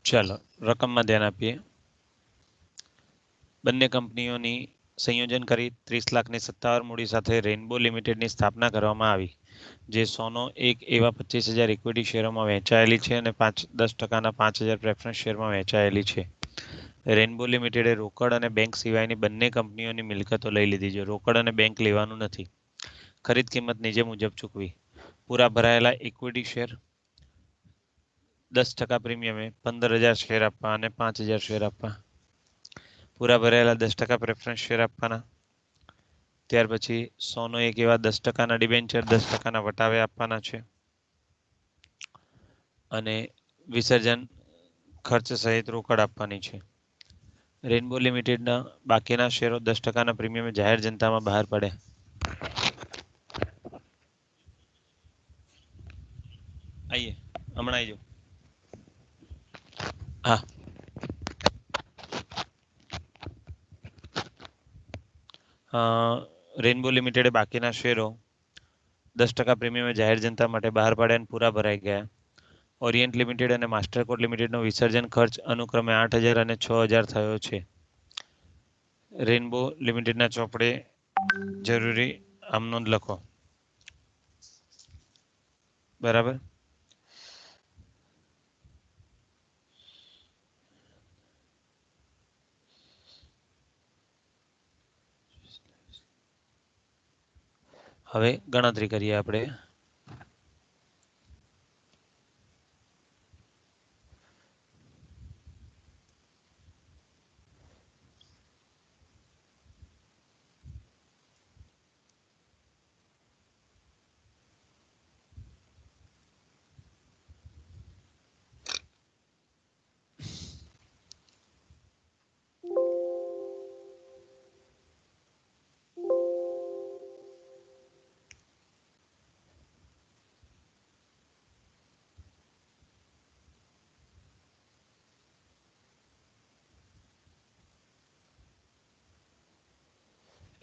ચાલો રકમમાં ધ્યાન આપીએ. બંને કંપનીઓની સંયોજન કરી 30,57,000 મૂડી સાથે રેઇનબો લિમિટેડની સ્થાપના કરવામાં આવી, જે સોનો એક એવા 25,000 ઇક્વિટી શેરોમાં વહેંચાયેલી છે અને 10%ના 5,000 પ્રેફરન્સ શેરમાં વહેંચાયેલી છે. રેઇનબો લિમિટેડે રોકડ અને બેંક સિવાયની બંને કંપનીઓની મિલકતો લઈ લીધી છે. રોકડ અને બેંક લેવાનું નથી. ખરીદ કિંમત નીચે મુજબ ચૂકવી. પૂરા ભરાયેલા ઇક્વિટી શેર 10% પ્રીમિયમે 15,000 શેર આપવા અને 5,000 શેર આપવા. પૂરા ભરાયેલા 10% પ્રેફરન્સ શેર આપવાના. ત્યાર પછી સોનો એક એવા 10%ના ડિબેન્ચર 10%ના વટાવે આપવાના છે અને વિસર્જન ખર્ચ સહિત રોકડ આપવાની છે. રેઇનબો લિમિટેડના બાકીના શેરો 10%ના પ્રીમિયમે જાહેર જનતામાં બહાર પડ્યા. આઈએ હમણાં આવી જાઓ. હા, રેઇનબો લિમિટેડે બાકીના શેરો 10% પ્રીમિયમે જાહેર જનતા માટે બહાર પાડ્યા અને પૂરા ભરાઈ ગયા. ઓરિયન્ટ લિમિટેડ અને માસ્ટરકોર્ડ લિમિટેડનો વિસર્જન ખર્ચ અનુક્રમે 8,000 અને 6,000 થયો છે. રેઇનબો લિમિટેડના ચોપડે જરૂરી આમ નોંધ લખો. બરાબર. હવે ગણતરી કરીએ આપણે.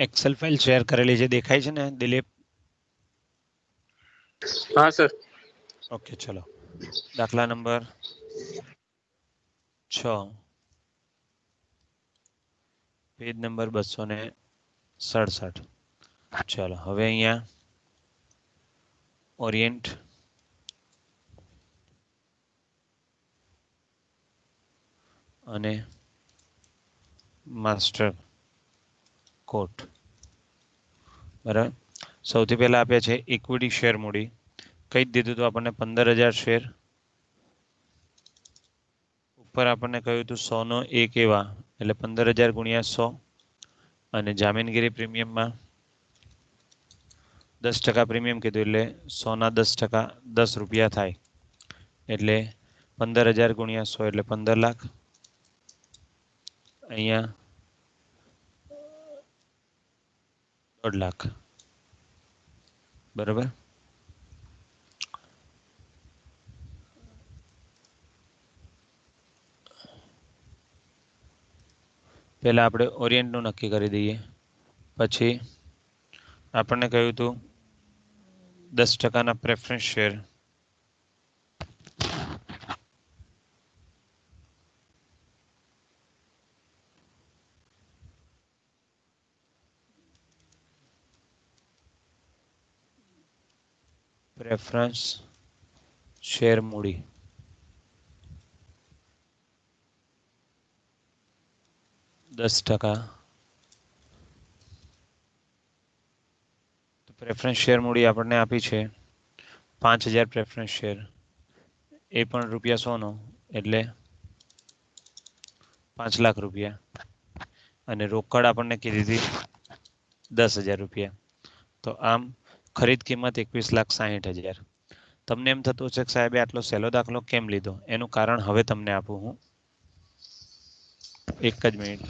એક્સેલ ફાઇલ શેર કરેલી છે, દેખાય છે ને દિલીપ? हाँ सर. ઓકે, ચલો. દાખલા નંબર 6, પેજ નંબર 267. ચાલો હવે અહીંયા ઓરિયન્ટ અને માસ્ટર કોટ. બરાબર. સૌથી પહેલા આપ્યા છે ઇક્વિટી શેર મૂડી. કઈ દીધું હતું આપણને? 15,000 શેર. ઉપર આપણને કહ્યું હતું 100 એક એવા, એટલે 15,000 ગુણ્યા 100 અને જામીનગીરી પ્રીમિયમમાં 10% પ્રીમિયમ કીધું એટલે 100ના 10% 10 રૂપિયા થાય, એટલે 15,000 ગુણ્યા 100 એટલે 15 લાખ. અહીંયા 1.5 લાખ. બરાબર. પહેલા આપણે ઓરિયન્ટનું નક્કી કરી દઈએ. પછી આપણને કહ્યું હતું 10%ના પ્રેફરન્સ શેર. પ્રેફરન્સ શેર મૂડી 10%. પ્રેફરન્સ શેર મૂડી આપણને આપી છે 5,000 પ્રેફરન્સ શેર, એ પણ રૂપિયા 100નો, એટલે 5 લાખ રૂપિયા. અને રોકડ આપણને કીધી હતી 10,000 રૂપિયા. તો આમ ખરીદ કિંમત 21,60,000. તમને એમ થતું હશે કે સાહેબે આટલો સહેલો દાખલો કેમ લીધો? એનું કારણ હવે તમને આપું હું. એક જ મિનિટ.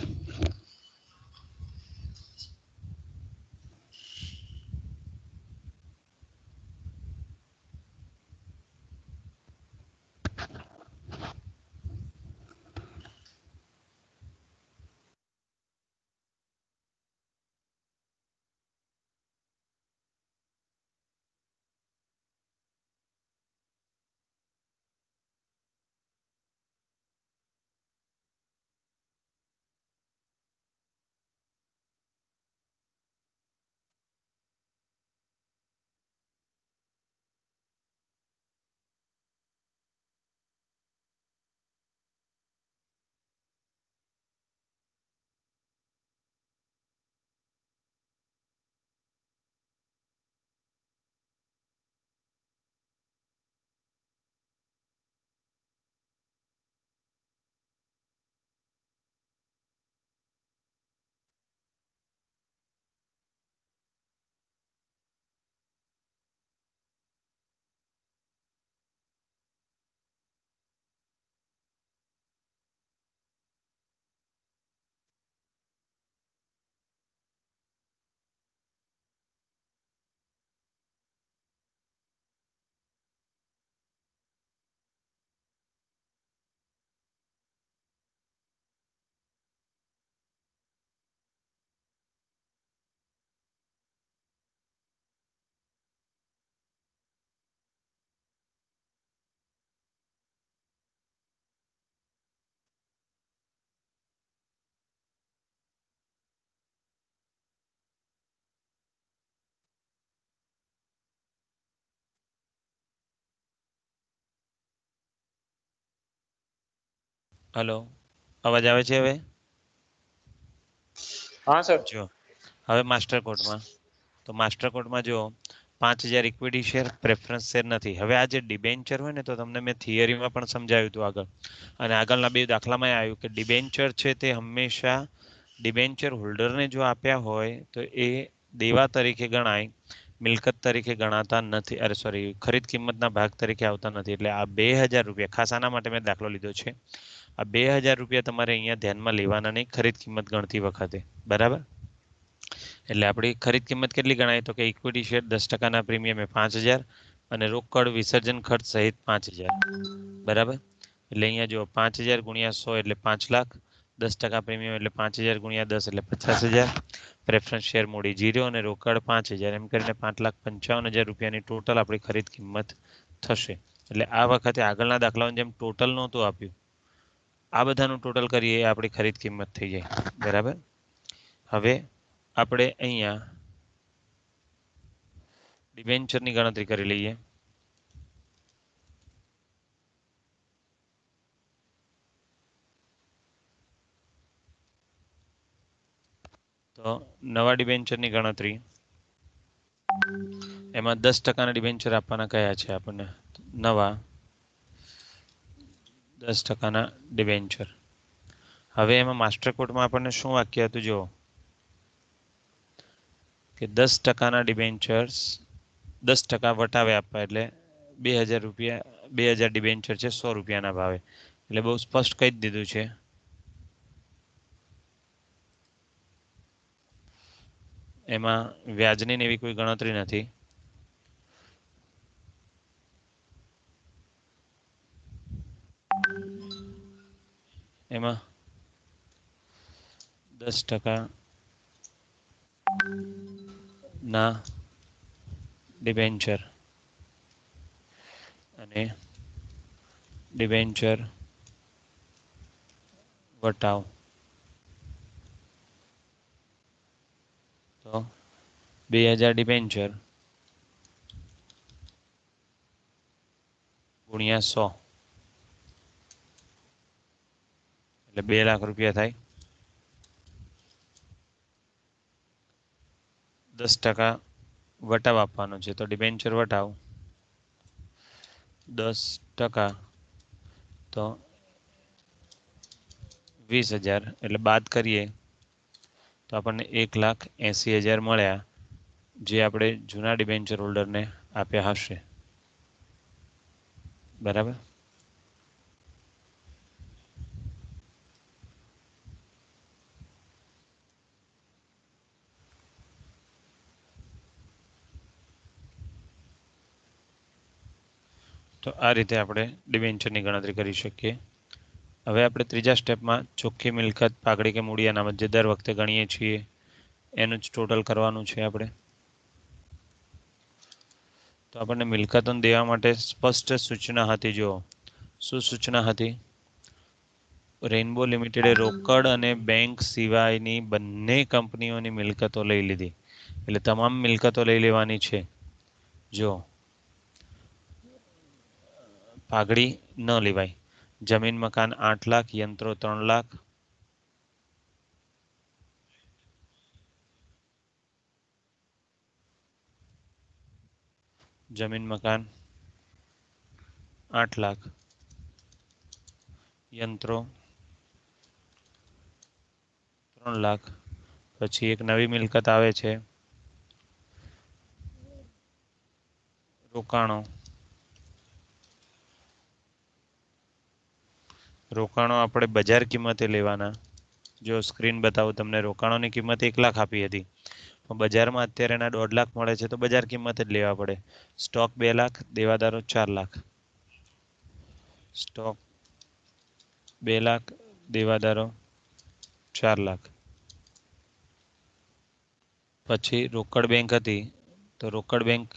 હલો, અવાજ આવે છે હવે? हाँ सर। જો હવે માસ્ટર કોર્ટમાં, તો માસ્ટર કોર્ટમાં જો 5,000 ઇક્વિટી શેર પ્રેફરન્સ શેર નથી. હવે આ જે ડિબેન્ચર હોય ને, તો તમને મેં થિયરીમાં પણ સમજાવ્યું હતું આગળ, અને આગળના બે દાખલામાં આવ્યું કે ડિબેન્ચર છે તે હંમેશા ડિબેન્ચર હોલ્ડરને જો આપ્યા હોય તો એ દેવા તરીકે ગણાય, મિલકત તરીકે ગણાતા નથી, અરે સોરી, ખરીદ કિંમતના ભાગ તરીકે આવતા નથી. એટલે આ 2,000 રૂપિયા ખાસ આના માટે મેં દાખલો લીધો છે. આ 2,000 રૂપિયા તમારે અહીંયા ધ્યાનમાં લેવાના નહીં ખરીદ કિંમત ગણતી વખતે, બરાબર? એટલે આપણી ખરીદ કિંમત કેટલી ગણાય? તો કે ઇક્વિટી શેર 10%ના પ્રીમિયમે 5,000 અને રોકડ વિસર્જન ખર્ચ સહિત 5,000, બરાબર? એટલે અહીંયા જો 5,000 ગુણ્યા 100 એટલે 5,00,000, 10% પ્રીમિયમ એટલે 5,000 ગુણ્યા 10 એટલે 50,000, પ્રેફરન્સ શેર મૂડી 0 અને રોકડ 5,000, એમ કરીને 5,55,000 રૂપિયાની ટોટલ આપણી ખરીદ કિંમત થશે. એટલે આ વખતે આગળના દાખલાઓની જેમ ટોટલ નહોતું આપ્યું, આ બધાનું ટોટલ કરીએ એ આપણી ખરીદ કિંમત થઈ જાય, બરાબર? હવે આપણે અહીંયા ડિબેન્ચરની ગણતરી કરી લઈએ. તો નવા ડિબેન્ચરની ગણતરી, એમાં 10%ના ડિબેન્ચર આપવાના કયા છે આપણને? નવા 10%ના ડિબેન્ચર. હવે એમાં માસ્ટર કોર્ટમાં આપણને શું વાક્ય હતું? જો કે 10%ના ડિબેન્ચર્સ 10% વટાવે આપવા, એટલે 2,000 રૂપિયા, 2,000 ડિબેન્ચર છે 100 રૂપિયાના ભાવે. એટલે બહુ સ્પષ્ટ કહી જ દીધું છે. એમાં વ્યાજની ને એવી કોઈ ગણતરી નથી. એમાં 10%ના ડિબેન્ચર અને ડિબેન્ચર વટાવ, તો 2,000 ડિબેન્ચર ગુણ્યા 100 એટલે 2,00,000 રૂપિયા થાય. 10% વટાવ આપવાનો છે, તો ડિબેન્ચર વટાવ 10%, તો 20,000, એટલે બાદ કરીએ તો આપણને 1,80,000 મળ્યા, જે આપણે જૂના ડિબેન્ચર હોલ્ડરને આપ્યા હશે, બરાબર? તો આ રીતે આપણે ડિબેન્ચરની ગણતરી કરી શકીએ. હવે આપણે ત્રીજા સ્ટેપમાં ચોખ્ખી મિલકત, પાઘડી કે મૂડી અનામત, જે દર વખતે ગણીએ છીએ એનું જ ટોટલ કરવાનું છે આપણે. તો આપણને મિલકતોને દેવા માટે સ્પષ્ટ સૂચના હતી. જો શું સૂચના હતી? રેઇનબો લિમિટેડે રોકડ અને બેંક સિવાયની બંને કંપનીઓની મિલકતો લઈ લીધી. એટલે તમામ મિલકતો લઈ લેવાની છે. જો પાઘડી ન લેવાય. જમીન મકાન 8,00,000, યંત્રો 3,00,000, જમીન મકાન 8,00,000, યંત્રો 3,00,000. પછી એક નવી મિલકત આવે છે, રોકાણો. રોકાણો આપણે બજાર કિંમતે લેવાના. જો સ્ક્રીન બતાવું તમને, રોકાણોની કિંમત 1,00,000 આપી હતી, બજારમાં અત્યારે એના 1,50,000 મળે છે, તો બજાર કિંમત જ લેવા પડે. સ્ટોક 2,00,000, દેવાદારો 4,00,000. સ્ટોક 2,00,000, દેવાદારો 4,00,000. પછી રોકડ બેંક હતી, તો રોકડ બેંક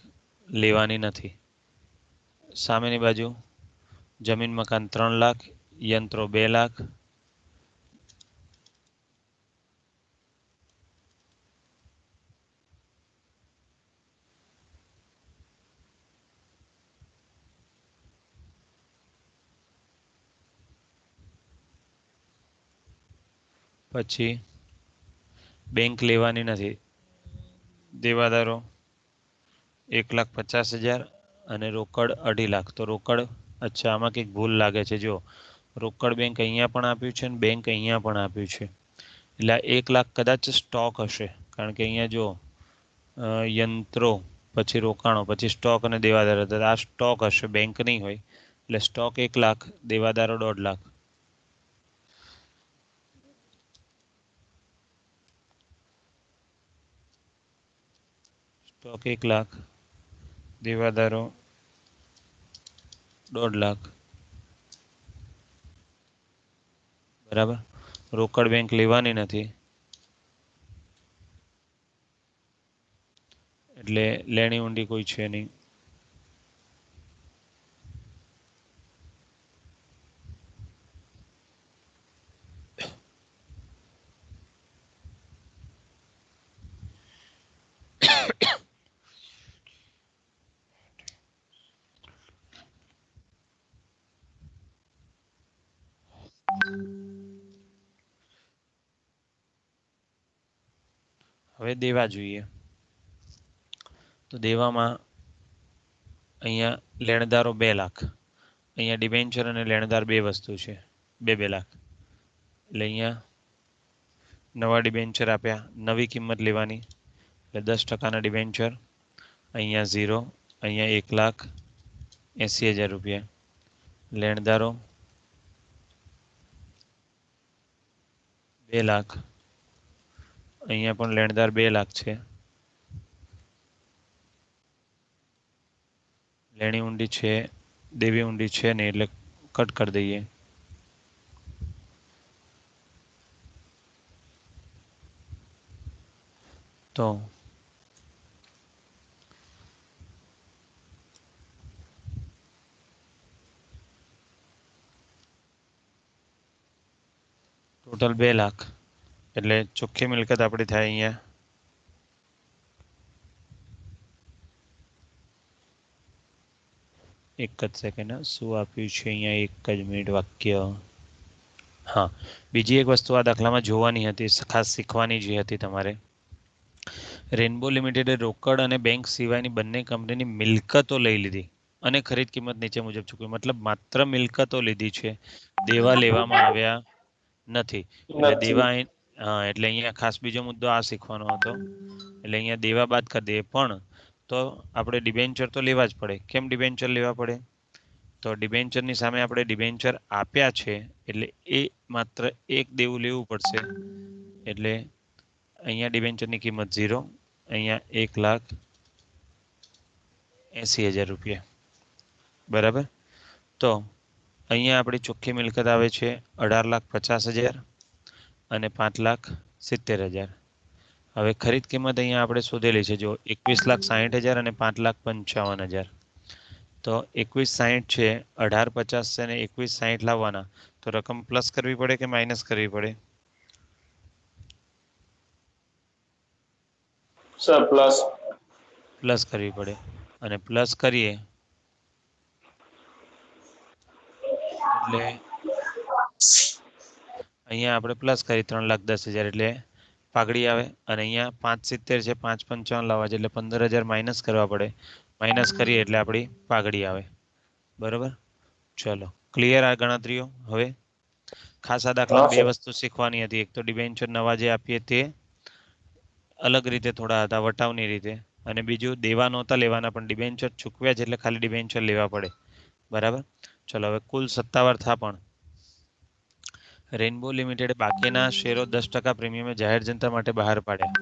લેવાની નથી. સામેની બાજુ જમીન મકાન 3,00,000, યંત્રો 2,00,000, પછી બેંક લેવાની નથી, દેવાદારો 1,50,000 અને રોકડ 2.5 લાખ. તો રોકડ, અચ્છા આમાં કંઈક ભૂલ લાગે છે. જો રોકડ બેંક અહીંયા પણ આપ્યું છે અને બેંક અહીંયા પણ આપ્યું છે, એટલે 1 લાખ કદાચ સ્ટોક હશે, કારણ કે અહીંયા જો યંત્રો, પછી રોકાણો, પછી સ્ટોક અને દેવાદારો, તો આ સ્ટોક હશે, બેંક નહીં હોય. એટલે સ્ટોક 1 લાખ, દેવાદારો 1.5 લાખ. સ્ટોક 1 લાખ, દેવાદારો 1.5 લાખ. બરાબર. રોકડ બેંક લેવાની નથી, એટલે લેણી ઊંડી કોઈ છે નહીં. હવે દેવા જોઈએ. તો દેવામાં અહીંયા લેણદારો 2 લાખ, અહીંયા ડિબેન્ચર અને લેણદાર બે વસ્તુ છે, 2 લાખ. એટલે અહીંયા નવા ડિબેન્ચર આપ્યા, નવી કિંમત લેવાની, એટલે 10% ડિબેન્ચર. અહીંયા 0, અહીંયા 1,80,000 રૂપિયા. લેણદારો 2 લાખ, અહીંયા પણ લેણદાર 2 લાખ છે. લેણી ઊંડી છે, દેવી ઊંડી છે નહીં, એટલે કટ કરી દઈએ. તો ટોટલ 2 લાખ, એટલે ચોખ્ખી મિલકત આપણી થાય અહીંયા એક જ સેકન્ડ, શું આપ્યું છે અહીંયા, 1 જ મિનિટ, વાક્ય. હા, બીજી એક વસ્તુ આ દાખલામાં જોવાની હતી, ખાસ શીખવાની જે હતી તમારે. રેનબો લિમિટેડે રોકડ અને બેંક સિવાયની બંને કંપનીની મિલકતો લઈ લીધી અને ખરીદ કિંમત નીચે મુજબ ચૂકવી. મતલબ માત્ર મિલકતો લીધી છે, દેવા લેવામાં આવ્યા નથી. એટલે દેવા, હા, એટલે અહીંયા ખાસ બીજો મુદ્દો આ શીખવાનો હતો. એટલે અહીંયા દેવા બાદ કરી દઈએ, પણ તો આપણે ડિબેન્ચર તો લેવા જ પડે. કેમ ડિબેન્ચર લેવા પડે? તો ડિબેન્ચરની સામે આપણે ડિબેન્ચર આપ્યા છે, એટલે એ માત્ર એક દેવું લેવું પડશે. એટલે અહીંયા ડિબેન્ચરની કિંમત 0, અહીંયા 1,80,000 રૂપિયા. બરાબર. તો અહીંયા આપણી ચોખ્ખી મિલકત આવે છે 18,50,000 અને 5,70,000. હવે ખરીદ કિંમત અહીંયા આપણે શોધેલી છે, જો 21,60,000 અને 5,55,000. તો 21,60 છે, 18,50 છે અને 21,60 લાવવાના, તો રકમ પ્લસ કરવી પડે કે માઇનસ કરવી પડે? Sir plus. પ્લસ કરવી પડે, અને પ્લસ કરીએ એટલે અહીંયા આપણે પ્લસ કરી 3,10,000, એટલે પાઘડી આવે. અને અહીંયા 5,70 છે, 5,55 લાવવા છે, એટલે 15,000 માઇનસ કરવા પડે. માઇનસ કરીએ એટલે આપણી પાઘડી આવે. બરોબર. ચલો, ક્લિયર આ ગણતરીઓ? હવે ખાસ આ દાખલા 2 વસ્તુ શીખવાની હતી. એક તો ડિબેન્ચર નવા જે આપીએ તે અલગ રીતે થોડા હતા, વટાવની રીતે, અને બીજું દેવા નહોતા લેવાના, પણ ડિબેન્ચર ચૂકવ્યા છે એટલે ખાલી ડિબેન્ચર લેવા પડે. બરાબર. ચલો, હવે કુલ સત્તાવાર થાપણ. રેનબો લિમિટેડે બાકીના શેરો 10% પ્રીમિયમે જાહેર જનતા માટે બહાર પાડ્યા.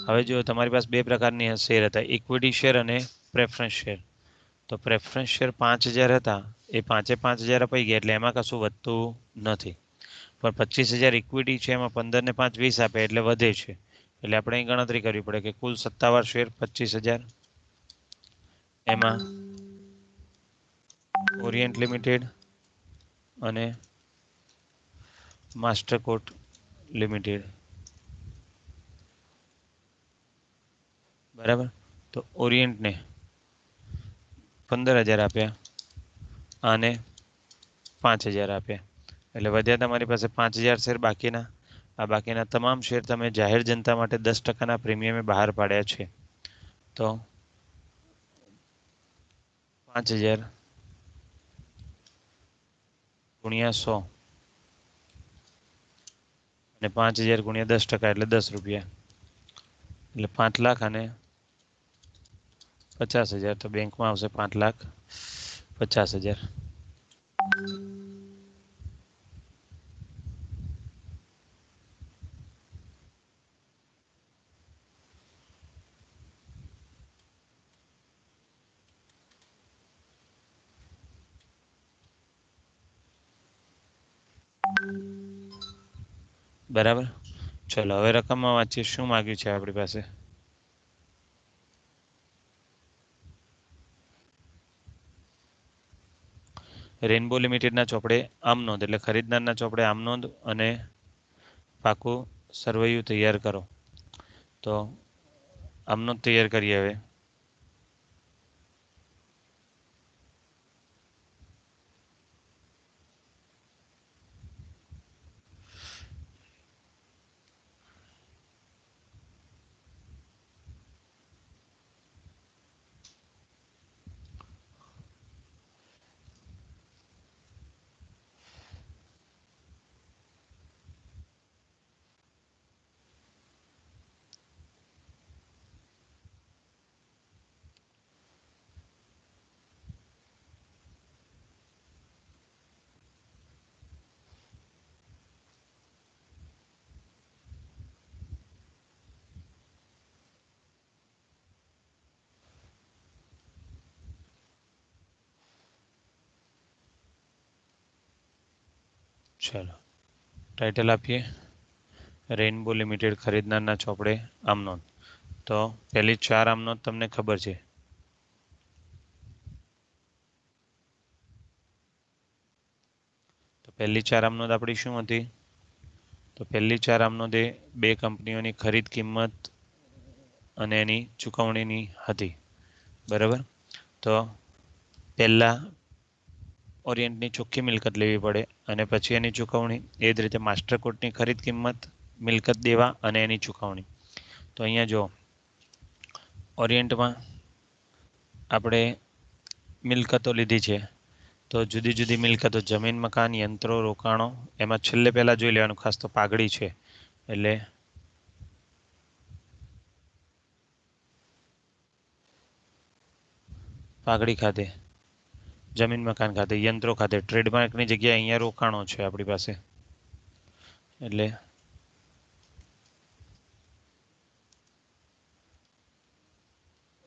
હવે જો તમારી પાસે 2 પ્રકારની શેર હતા, ઇક્વિટી શેર અને પ્રેફરન્સ શેર. તો પ્રેફરન્સ શેર 5,000 હતા, એ 5,000 અપાઈ ગયા, એટલે એમાં કશું વધતું નથી. પણ 25,000 ઇક્વિટી છે, એમાં 15 ને 5 20 આપે, એટલે વધે છે. એટલે આપણે અહીં ગણતરી કરવી પડે કે કુલ સત્તાવાર શેર 25,000, એમાં ઓરિયન્ટ લિમિટેડ અને માસ્ટરકોટ લિમિટેડ. બરાબર. તો ઓરિયન્ટને 15,000 આપ્યા, આને 5,000 આપ્યા, એટલે વધ્યા તમારી પાસે 5,000 શેર બાકીના. આ બાકીના તમામ શેર તમે જાહેર જનતા માટે 10% પ્રીમિયમે બહાર પાડ્યા છે. તો 5000 ગુણ્યા 100 અને 5000 ગુણ્યા 10% એટલે 10 રૂપિયા, એટલે 5 લાખ અને 50,000. તો બેંકમાં આવશે 5,50,000. બરાબર. ચલો હવે રકમમાં વાંચીએ શું માંગ્યું છે આપણી પાસે. રેનબો લિમિટેડના ચોપડે આમ નોંધ, એટલે ખરીદનારના ચોપડે આમ નોંધ અને પાકું સરવૈયું તૈયાર કરો. તો આમ નોંધ તૈયાર કરીએ હવે. ચલો ટાઇટલ આપીએ, રેનબો લિમિટેડ ખરીદનારના ચોપડે આમ નોંધ. તો પહેલી 4 આમ નોંધ તમને ખબર છે. તો પહેલી 4 આમ નોંધ આપણી શું હતી? તો પહેલી 4 આમ નોંધ એ 2 કંપનીઓની ખરીદ કિંમત અને એની ચૂકવણીની હતી. બરાબર. તો પહેલા ઓરિયન્ટની ચોખ્ખી મિલકત લેવી પડે અને પછી એની ચૂકવણી. એ જ રીતે માસ્ટરકોર્ટની ખરીદ કિંમત, મિલકત દેવા અને એની ચૂકવણી. તો અહીંયા જો ઓરિયન્ટમાં આપણે મિલકતો લીધી છે. તો જુદી જુદી મિલકતો, જમીન, મકાન, યંત્રો, રોકાણો. એમાં છેલ્લે પહેલા જોઈ લેવાનું ખાસ તો પાઘડી છે, એટલે પાઘડી ખાતે, જમીન મકાન ખાતે, યંત્રો ખાતે, ટ્રેડમાર્કની જગ્યાએ અહીંયા રોકાણો છે આપણી પાસે, એટલે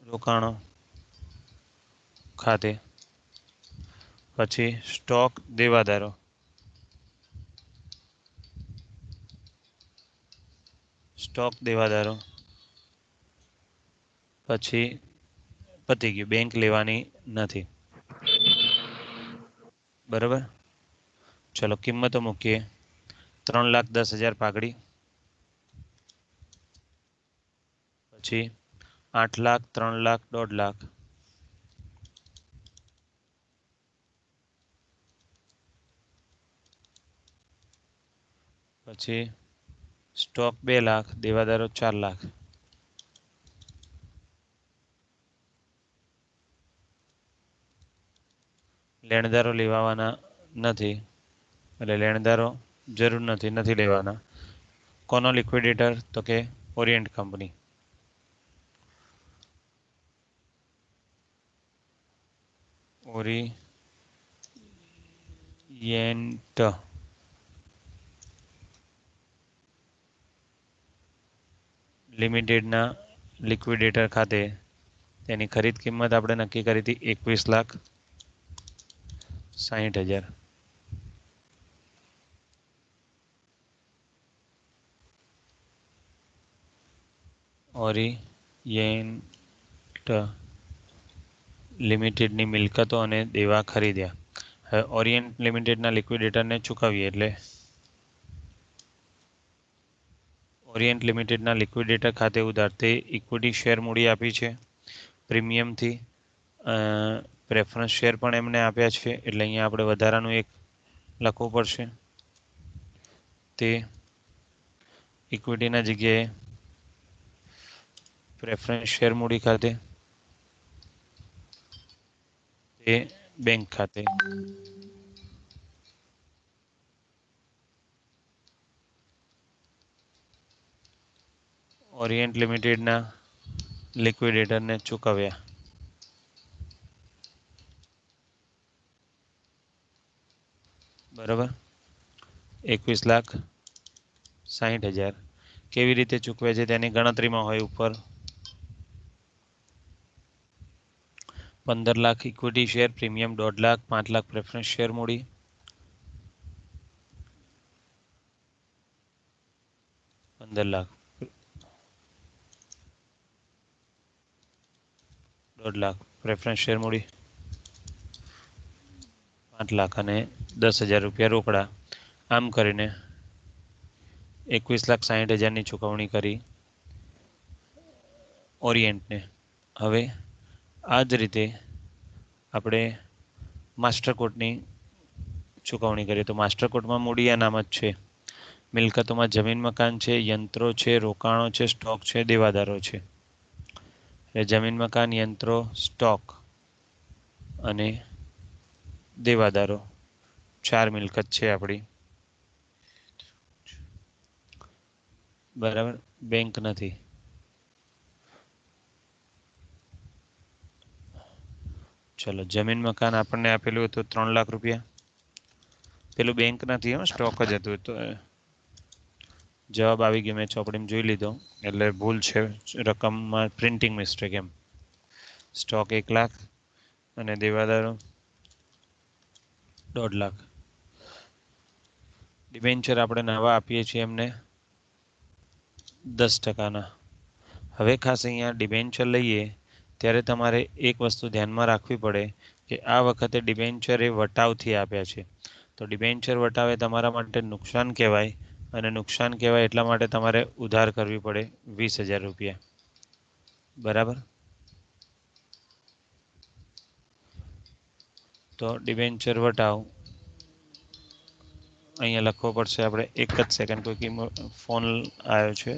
રોકાણો ખાતે. પછી સ્ટોક દેવાદારો, સ્ટોક દેવાદારો. પછી પતી ગયું, બેંક લેવાની નથી. બરાબર. ચલો કિંમતો મૂકીએ. 3,10,000 પાઘડી, પછી 8 લાખ, 3 લાખ, 1.5 લાખ, પછી સ્ટોક 2 લાખ, દેવાદારો 4 લાખ. લેણદારો લેવાના નથી, એટલે લેણદારો જરૂર નથી લેવાના. કોનો લિક્વિડેટર? તો કે ઓરિયન્ટ કંપની. ઓરિયન્ટ લિમિટેડના લિક્વિડેટર ખાતે તેની ખરીદ કિંમત આપણે નક્કી કરી હતી 21,60,000. ઓરિયન્ટ લિમિટેડની મિલકતો અને દેવા ખરીદ્યા. હવે ઓરિયન્ટ લિમિટેડના લિક્વિડેટરને ચૂકવીએ, એટલે ઓરિયન્ટ લિમિટેડના લિક્વિડેટર ખાતે ઉધાર તે ઇક્વિટી શેર મૂડી આપી છે પ્રીમિયમથી. પ્રેફરન્સ શેર પણ એમને આપ્યા છે, એટલે અહીંયા આપણે વધારાનું એક લખવું પડશે. તે ઇક્વિટીના જગ્યાએ પ્રેફરન્સ શેર મૂડી ખાતે, તે બેંક ખાતે. ઓરિયન્ટ લિમિટેડના લિક્વિડેટરને ચૂકવ્યા. બરાબર, 21,60,000. કેવી રીતે ચૂકવે છે તેની ગણતરીમાં હોય ઉપર. 15 lakh equity share, premium 1.5 lakh, 5 lakh preference share મૂડી. 15 લાખ, 1.5 લાખ પ્રેફરન્સ શેર મૂડી, 5 લાખ અને 10,000 રૂપિયા રોકડા. આમ કરીને 21,60,000ની ચૂકવણી કરી ઓરિયન્ટને. હવે આ જ રીતે આપણે માસ્ટરકોર્ટની ચૂકવણી કરીએ તો માસ્ટરકોર્ટમાં મૂડી અનામત છે, મિલકતોમાં જમીન મકાન છે, યંત્રો છે, રોકાણો છે, સ્ટોક છે, દેવાદારો છે. જમીન મકાન, યંત્રો, સ્ટોક અને દેવાદારો 4 મિલકત છે આપણી. બરાબર, બેંક નથી. ચલો, જમીન મકાન આપણને આપેલું હતું 3 લાખ રૂપિયા. પેલું બેંક નથી, સ્ટોક જ હતું. તો જવાબ આવી ગયો, મેં ચોપડીમાં જોઈ લીધો, એટલે ભૂલ છે રકમમાં, પ્રિન્ટિંગ મિસ્ટેક એમ. સ્ટોક 1 લાખ અને દેવાદારો 1.5 લાખ. ડિબેન્ચર આપણે નવા આપીએ છીએ એમને 10%. હવે ખાસ અહીંયા ડિબેન્ચર લઈએ ત્યારે તમારે એક વસ્તુ ધ્યાનમાં રાખવી પડે કે આ વખતે ડિબેન્ચર એ વટાવથી આપ્યા છે. તો ડિબેન્ચર વટાવે તમારા માટે નુકસાન કહેવાય, અને નુકસાન કહેવાય એટલા માટે તમારે ઉધાર કરવી પડે 20,000 રૂપિયા. બરાબર, તો ડિબેન્ચર વટાવ અહીંયા લખવો પડશે આપણે. એક જ સેકન્ડ, કોઈ ફોન આવ્યો છે.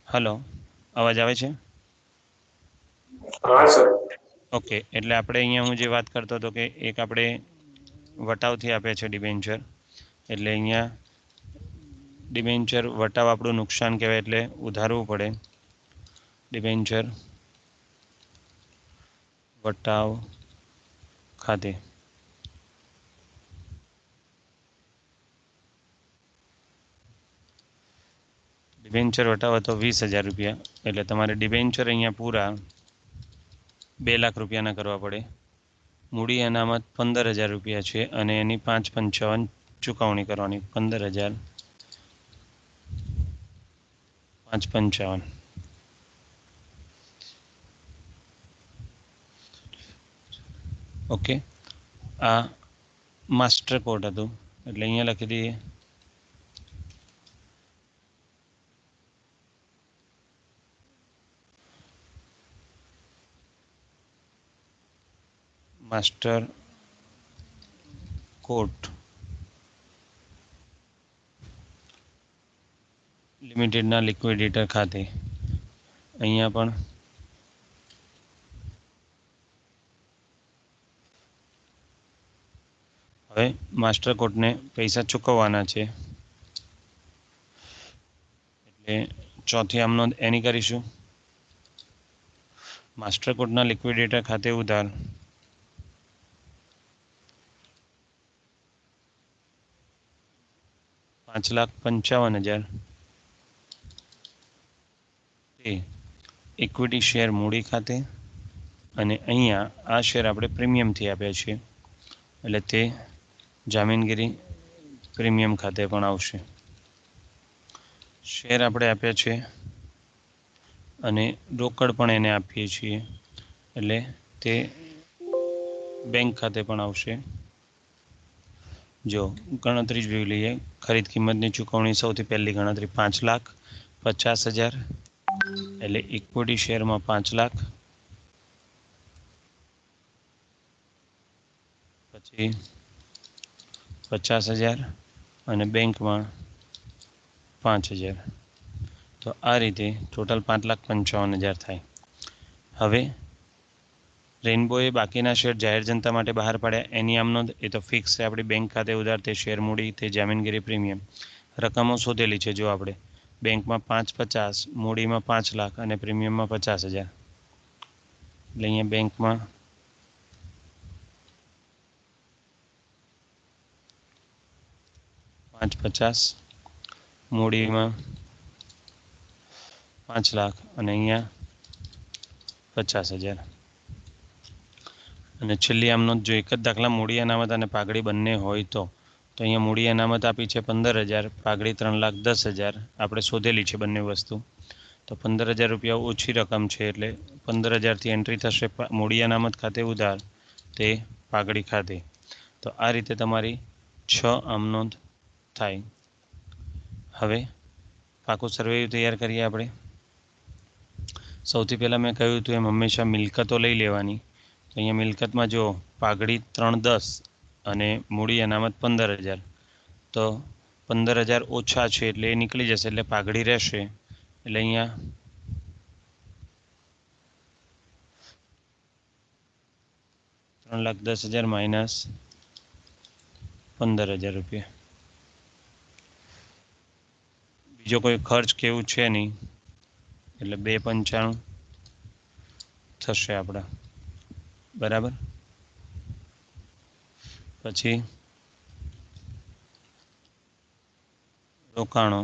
હલો, અવાજ આવે છે? હા સર. ઓકે, એટલે આપણે અહીંયા હું જે વાત કરતો હતો કે એક આપણે વટાવથી આપે છે ડિબેન્ચર, એટલે અહીંયા ડિબેન્ચર વટાવ આપણું નુકસાન કહેવાય, એટલે ઉધારવું પડે. ડિબેન્ચર વટાવ ખાતે ડિબેન્ચર વટાવો તો 20,000 રૂપિયા, એટલે તમારે ડિબેન્ચર અહીંયા પૂરા 2 લાખ રૂપિયાના કરવા પડે. મૂડી અનામત 15,000 રૂપિયા છે અને એની 5,55 ચૂકવણી કરવાની. 15,000 5,55. ઓકે, આ માસ્ટર કોડ હતું, એટલે અહીંયા લખી દઈએ માસ્ટર કોર્ટ લિમિટેડના લિક્વિડેટર ખાતે. અહીંયા પણ હવે માસ્ટર કોર્ટને પૈસા ચૂકવવાના છે, એટલે ચોથી આમ નોંધ એની કરીશું. માસ્ટર કોર્ટના લિક્વિડેટર ખાતે ઉધાર $5,55,000 ઇક્વિટી શેર મૂડી ખાતે અને અહીંયા આ શેર આપણે પ્રીમિયમથી આપ્યા છીએ એટલે તે જામીનગીરી પ્રીમિયમ ખાતે પણ આવશે. શેર આપણે આપ્યા છે અને રોકડ પણ એને આપીએ છીએ એટલે તે બેંક ખાતે પણ આવશે. જો ગણતરી જોઈ લઈએ. ખરીદ કિંમતની ચૂકવણી સૌથી પહેલી ગણતરી 5,50,000 એટલે ઇક્વિટી શેરમાં 5 લાખ, પછી 50,000 અને બેંકમાં 5,000. તો આ રીતે ટોટલ 5,55,000 થાય. હવે રેઇનબોએ બાકીના શેર જાહેર જનતા માટે બહાર પાડ્યા. એની આમ નોંધ એ તો ફિક્સ છે. આપણી બેંક ખાતે ઉધાર, તે શેર મૂડી, તે જામીનગીરી પ્રીમિયમ. રકમો શોધેલી છે જો આપણે બેંકમાં 5,50,000, મૂડીમાં 5 લાખ અને પ્રીમિયમમાં 50,000. એટલે અહીંયા બેંકમાં 5,50,000, મૂડીમાં 5 લાખ અને અહીંયા 50,000. અને છેલ્લી આમ નોંધ, જો એક જ દાખલા મૂડી અનામત અને પાઘડી બંને હોય તો અહીંયા મૂડી અનામત આપી છે 15,000, પાઘડી 3,10,000. આપણે શોધેલી છે બંને વસ્તુ. તો 15,000 રૂપિયા ઓછી રકમ છે એટલે 15,000થી એન્ટ્રી થશે મૂડી અનામત ખાતે ઉધાર, તે પાઘડી ખાતે. તો આ રીતે તમારી 6 આમ નોંધ થાય. હવે પાકું સર્વે તૈયાર કરીએ આપણે. સૌથી પહેલાં મેં કહ્યું હતું એમ હંમેશા મિલકતો લઈ લેવાની. તો અહીંયા મિલકતમાં જો પાઘડી 3,10 અને મૂડી અનામત 15,000. તો 15,000 ઓછા છે એટલે એ નીકળી જશે એટલે પાઘડી રહેશે. એટલે અહીંયા 3,10,000 માઇનસ 15,000 રૂપિયા. બીજો કોઈ ખર્ચ કેવું છે નહીં એટલે 2,95 થશે આપણા. બરાબર. પછી રોકાણો,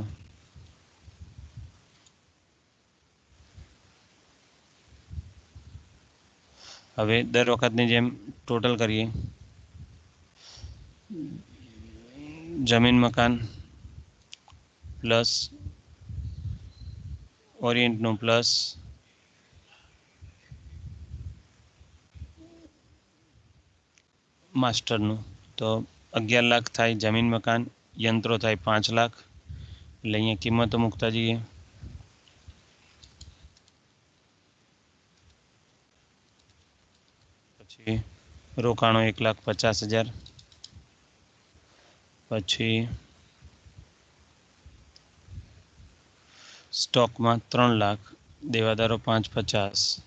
હવે દર વખતની જેમ ટોટલ કરીએ. જમીન મકાન પ્લસ ઓરિએન્ટનું પ્લસ માસ્ટરનું. તો 11 લાખ થાય. જમીન મકાન યંત્રો થાય 5 લાખ. એટલે અહીંયા કિંમતો મૂકતા જઈએ. પછી રોકાણો 1,50,000. પછી સ્ટોકમાં 3 લાખ, દેવાદારો 5,50,000.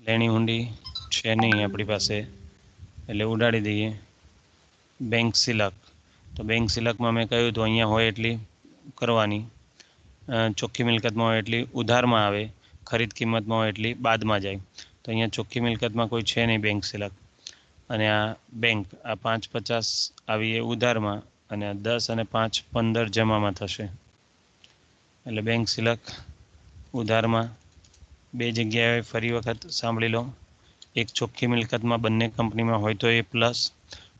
લેણી હુંડી છે નહીં આપણી પાસે એટલે ઉડાડી દઈએ. બેંક સિલક, તો બેંક સિલકમાં મેં કહ્યું તો અહીંયા હોય એટલી કરવાની. ચોખ્ખી મિલકતમાં હોય એટલી ઉધારમાં આવે, ખરીદ કિંમતમાં હોય એટલી બાદમાં જાય. તો અહીંયા ચોખ્ખી મિલકતમાં કોઈ છે નહીં બેંક સિલક. અને આ બેંક આ 5,50,000 આવી એ ઉધારમાં અને આ 10 અને 5 15 જમામાં થશે. એટલે બેંક સિલક ઉધારમાં બે જગ્યાએ ફરી વખત સાંભળી લો. એક ચોખ્ખી મિલકતમાં બંને કંપનીમાં હોય તો એ પ્લસ,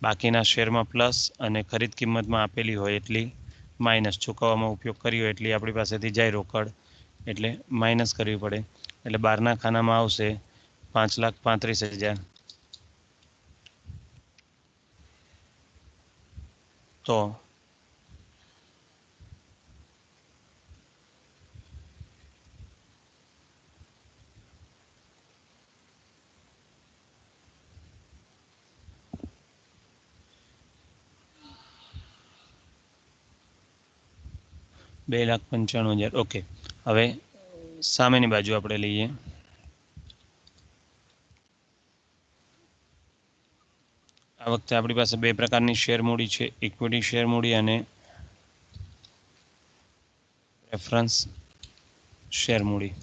બાકીના શેરમાં પ્લસ અને ખરીદ કિંમતમાં આપેલી હોય એટલી માઇનસ. ચૂકવવામાં ઉપયોગ કરી હોય એટલી આપણી પાસેથી જાય રોકડ એટલે માઇનસ કરવી પડે. એટલે બહારના ખાનામાં આવશે 5,35,000. તો $2,95,000. ઓકે. હવે સામેની બાજુ આપણે લઈએ. આ વખતે આપણી પાસે બે પ્રકારની શેર મૂડી છે, ઇક્વિટી શેર મૂડી અને રેફરન્સ શેર મૂડી.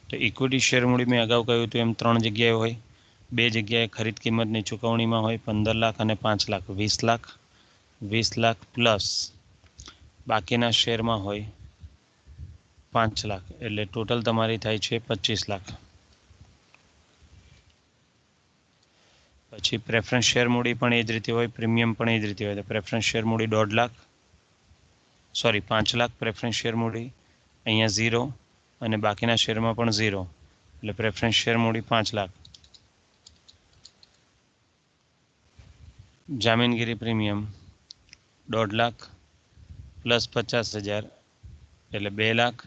તો ઇક્વિટી શેર મૂડી મેં અગાઉ કહ્યું હતું એમ 3 જગ્યાએ હોય. 2 જગ્યાએ ખરીદ કિંમતની ચૂકવણીમાં હોય 15 લાખ અને 5 લાખ. 20 લાખ, 20 લાખ પ્લસ બાકીના શેરમાં હોય 5 લાખ, એટલે ટોટલ તમારી થાય છે 25 લાખ. પછી પ્રેફરન્સ શેર મૂડી પણ એ જ રીતે હોય, પ્રીમિયમ પણ એ જ રીતે હોય. તો પ્રેફરન્સ શેર મૂડી 1.5 lakh, sorry 5 lakh preference share મૂડી, અહીંયા 0 અને બાકીના શેરમાં પણ 0, એટલે પ્રેફરન્સ શેર મૂડી 5 લાખ. જામીનગીરી પ્રીમિયમ 1.5 લાખ પ્લસ 50,000 એટલે 2 લાખ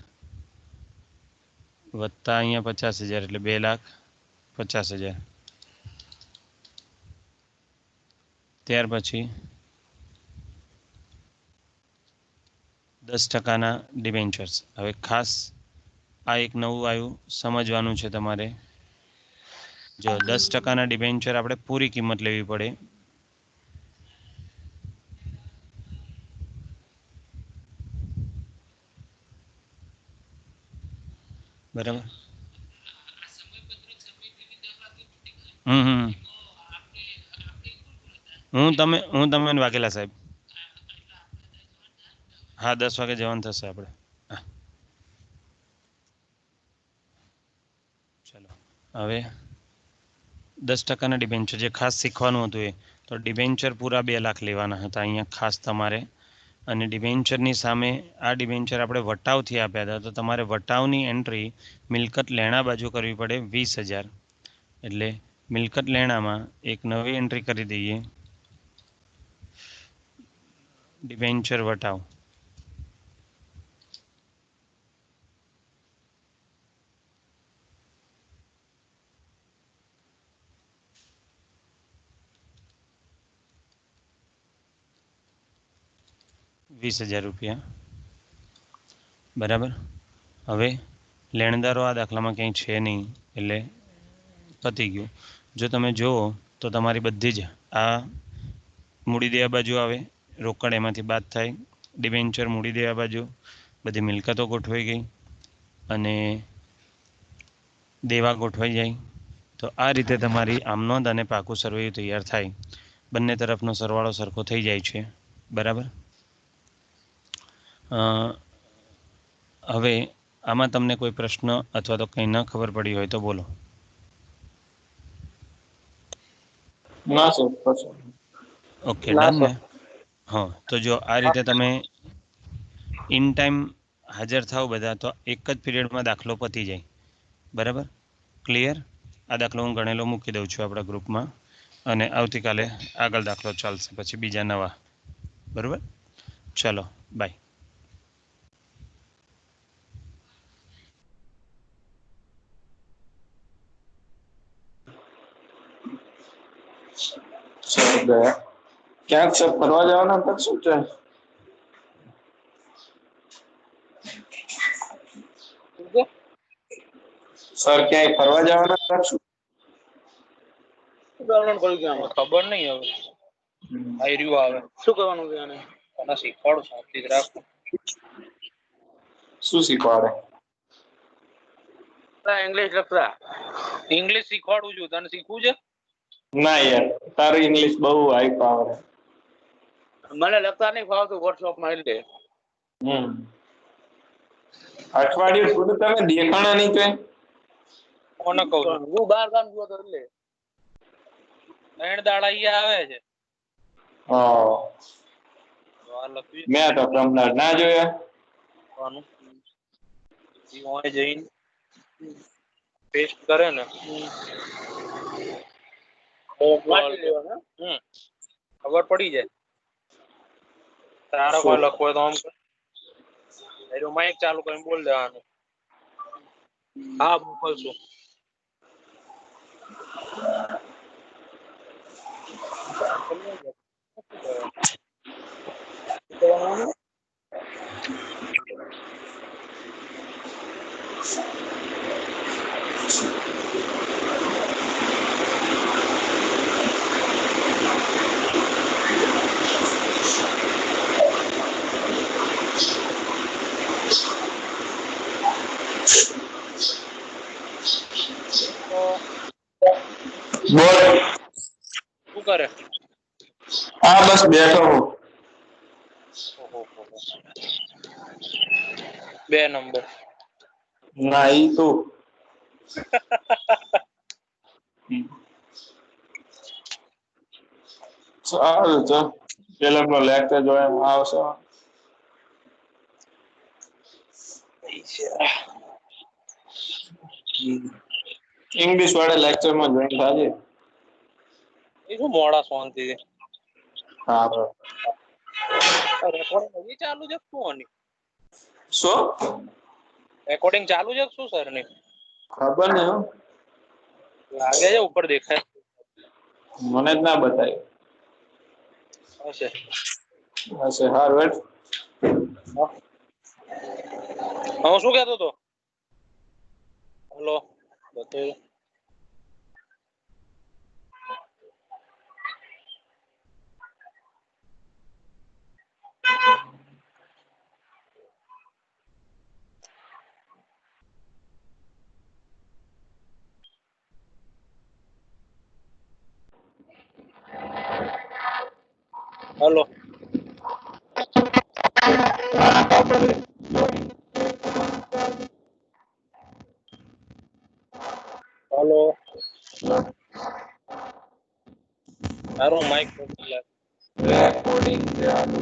વત્તા અહીંયા 50,000 એટલે 2,50,000. ત્યાર પછી 10% ડિબેન્ચર્સ. હવે ખાસ આ એક નવું આવ્યું, સમજવાનું છે તમારે. જો 10% ડિબેન્ચર આપણે પૂરી કિંમત લેવી પડે. બરાબર. હું તમે વાઘેલા સાહેબ. હા 10 વાગે જવાનું થશે આપણે. ચલો હવે 10% ડિબેન્ચર જે ખાસ શીખવાનું હતું એ તો ડિબેન્ચર પૂરા 2 લાખ લેવાના હતા અહીંયા ખાસ તમારે. અને ડિબેન્ચરની સામે આ ડિબેન્ચર આપણે વટાવથી આપ્યા હતા, તો તમારે વટાવની એન્ટ્રી મિલકત લેણા બાજુ કરવી પડે 20,000. એટલે મિલકત લેણામાં એક નવી એન્ટ્રી કરી દઈએ, ડિબેન્ચર વટાવ. ₹20,000. બરાબર. હવે લેણદારો આ દાખલામાં ક્યાંય છે નહીં, એટલે પતી ગયું. જો તમે જુઓ તો તમારી બધી જ આ મૂડી દેવા બાજુ આવે, રોકડ એમાંથી બાદ થાય, ડિબેન્ચર મૂડી દેવા બાજુ, બધી મિલકતો ગોઠવાઈ ગઈ અને દેવા ગોઠવાઈ જાય. તો આ રીતે તમારી આમનોંધ અને પાકું સરવૈયું તૈયાર થાય. બંને તરફનો સરવાળો સરખો થઈ જાય છે. બરાબર. હવે આમાં તમને કોઈ પ્રશ્ન અથવા તો કંઈ ન ખબર પડી હોય તો બોલો. ઓકે, ડન ને? હા, તો જો આ રીતે તમે ઇન ટાઈમ હાજર થાવ બધા, તો એક જ પીરિયડમાં દાખલો પતી જાય. બરાબર, ક્લિયર? આ દાખલો હું ગણેલો મૂકી દઉં છું આપણા ગ્રુપમાં, અને આવતીકાલે આગળ દાખલો ચાલશે, પછી બીજા નવા. બરાબર, ચલો બાય. ક્યાંક સર ફરવા જવાના હતા શું છે? સર ક્યાંય ફરવા જવાના હતા શું? ખબર નહીં હવે. આયર્યું આવે શું કરવાનું છે આને? તને શીખવાડું શાંતિ રાખ. શું શીખવાડે? ઇંગ્લિશ લખતા. ઇંગ્લિશ શીખવાડું છું, તને શીખવું છે? ના યાર, તારું ઇંગ્લિશ બહુ હાઈ પાવર. મને લખતા નહીં ફાવતું, વોટ્સઅપ માં એટલે. અઠવાડિયું પૂરું તમે દેખાણા નહીં તો કોને કહું? હું બહાર ગામ ગયો તો એટલે 3 દાડા અહીંયા આવે છે. મેં તો પ્રમનાર ના જોયા જઈને પેસ્ટ કરે ને ખબર પડી જાય. તારો કોઈ લખવો તો આમ માઇક ચાલુ કરીને બોલ દેવાનું. હા મોકલશું. બોલ. શું કરે? હા બસ બેઠો હું. 2 નંબર. ના ઈ તો સારું તો પેલા લેક્ચર જોયા આવશે. ઇંગ્લિશ વાળા લેક્ચરમાં જોઈન થાજે. એ શું મોડા શાંતિથી. હા રેકોર્ડિંગ હજી ચાલુ છે શું આની? શું રેકોર્ડિંગ ચાલુ છે શું સર ની? ખબર ને હો. લાગે છે ઉપર દેખાય. મને જ ના બતાય. હશે. હશે હારું હેડ. હું શું કહેતો હતો? હલો બતાવ્યો. હલો. હલો. તારું માઈક રેકોર્ડિંગ ચાલુ.